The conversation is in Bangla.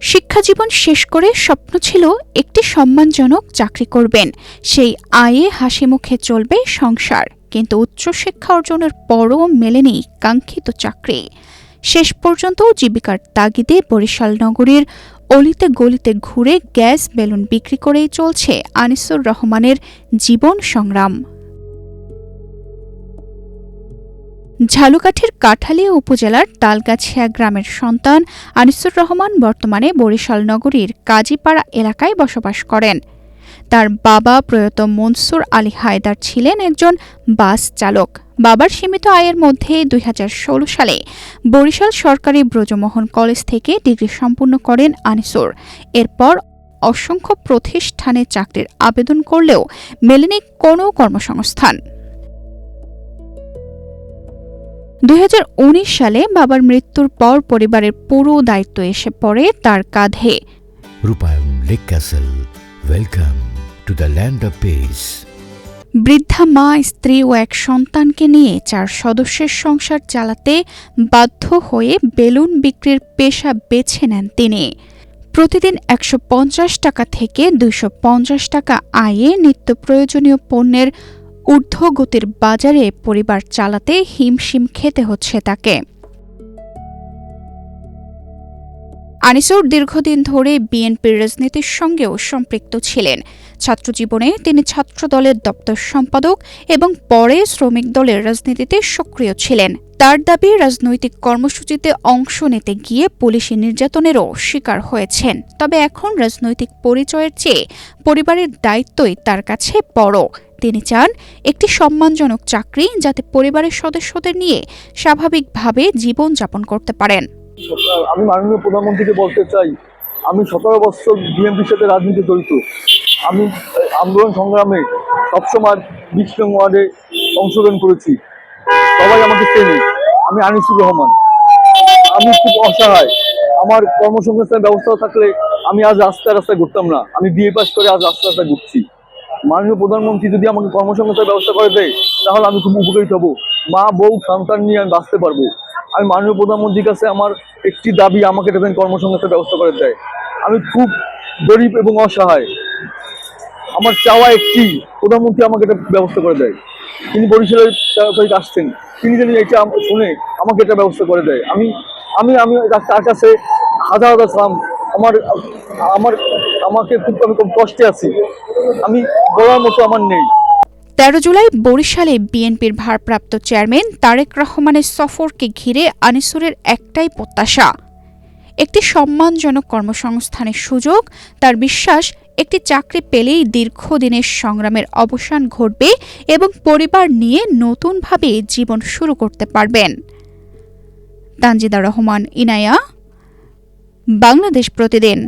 শিক্ষাজীবন শেষ করে স্বপ্ন ছিল একটি সম্মানজনক চাকরি করবেন, সেই আয়ে হাসিমুখে চলবে সংসার। কিন্তু উচ্চশিক্ষা অর্জনের পরও মেলেনি কাঙ্ক্ষিত চাকরি। শেষ পর্যন্ত জীবিকার তাগিদে বরিশাল নগরীর অলিতে গলিতে ঘুরে গ্যাস বেলুন বিক্রি করেই চলছে আনিসুর রহমানের জীবন সংগ্রাম। ঝালকাঠির কাঠালিয়া উপজেলার তালগাছিয়া গ্রামের সন্তান আনিসুর রহমান বর্তমানে বরিশাল নগরীর কাজীপাড়া এলাকায় বসবাস করেন। তার বাবা প্রয়াত মনসুর আলী হায়দার ছিলেন একজন বাস চালক। বাবার সীমিত আয়ের মধ্যে ২০১৬ সালে বরিশাল সরকারি ব্রজমোহন কলেজ থেকে ডিগ্রি সম্পন্ন করেন আনিসুর। এরপর অসংখ্য প্রতিষ্ঠানে চাকরির আবেদন করলেও মেলেনি কোনো কর্মসংস্থান। ২০১৯ সালে বাবার মৃত্যুর পর পরিবারের পুরো দায়িত্ব এসে পড়ে তার কাঁধে। রূপায়ণ lake castle, welcome to the land of piece. বৃদ্ধা মা, স্ত্রী ও এক সন্তানকে নিয়ে ৪ সদস্যের সংসার চালাতে বাধ্য হয়ে বেলুন বিক্রির পেশা বেছে নেন তিনি। প্রতিদিন ১৫০ টাকা থেকে ২৫০ টাকা আয়ে নিত্য প্রয়োজনীয় পণ্যের ঊর্ধ্বগতির বাজারে পরিবার চালাতে হিমশিম খেতে হচ্ছে তাকে। আনিসুর দীর্ঘদিন ধরে বিএনপির রাজনীতির সঙ্গেও সম্পৃক্ত ছিলেন। ছাত্রজীবনে তিনি ছাত্রদলের দপ্তর সম্পাদক এবং পরে শ্রমিক দলের রাজনীতিতে সক্রিয় ছিলেন। তার দাবি, রাজনৈতিক কর্মসূচিতে অংশ নিতে গিয়ে পুলিশি নির্যাতনেরও শিকার হয়েছেন। তবে এখন রাজনৈতিক পরিচয়ের চেয়ে পরিবারের দায়িত্বই তার কাছে বড়। তিনি চান একটি সম্মানজনক চাকরি, যাতে পরিবারের সদস্যদের নিয়ে স্বাভাবিকভাবে জীবন যাপন করতে পারেন। আমি মাননীয় প্রধানমন্ত্রীকে বলতে চাই, আমি ১৭ বছর বিএনপির সাথে রাজনীতি জড়িত। আমি আন্দোলন সংগ্রামে সবসময় ২০ নং ওয়ার্ডে অংশগ্রহণ করেছি। সবাই আমাকে চেনে। আমি আনিসুর রহমান। আমি খুব অসহায়। আমার কর্মসংস্থানের ব্যবস্থা থাকলে আমি আজ রাস্তায় ঘুরতাম না। আমি বিএ পাস করে আজ রাস্তায় ঘুরছি। মাননীয় প্রধানমন্ত্রী যদি আমাকে কর্মসংস্থানের ব্যবস্থা করে দেয়, তাহলে আমি খুব উপকৃত হব। মা, বউ, সন্তান নিয়ে আমি বাঁচতে পারবো। আমি মাননীয় প্রধানমন্ত্রীর কাছে আমার একটি দাবি, আমাকে এটা কর্মসংস্থানের ব্যবস্থা করে দেয়। আমি খুব গরিব এবং অসহায়। আমার চাওয়া একটি, প্রধানমন্ত্রী আমাকে এটা ব্যবস্থা করে দেয়। তিনি বরিশালের তারিখ আসছেন, তিনি যদি এটা শুনে আমাকে এটা ব্যবস্থা করে দেয়। আমি আমি আমি তার কাছে হাজার হাজার সালাম। আমাকে আমি খুব কষ্টে আছি। আমি বলার মতো আমার নেই। ১৩ জুলাই বরিশালে বিএনপির ভারপ্রাপ্ত চেয়ারম্যান তারেক রহমানের সফরকে ঘিরে আনিসুরের একটাই প্রত্যাশা, একটি সম্মানজনক কর্মসংস্থানের সুযোগ। তার বিশ্বাস, একটি চাকরি পেলেই দীর্ঘদিনের সংগ্রামের অবসান ঘটবে এবং পরিবার নিয়ে নতুনভাবে জীবন শুরু করতে পারবেন। তানজিদা রহমান, ইনায়া, বাংলাদেশ প্রতিদিন।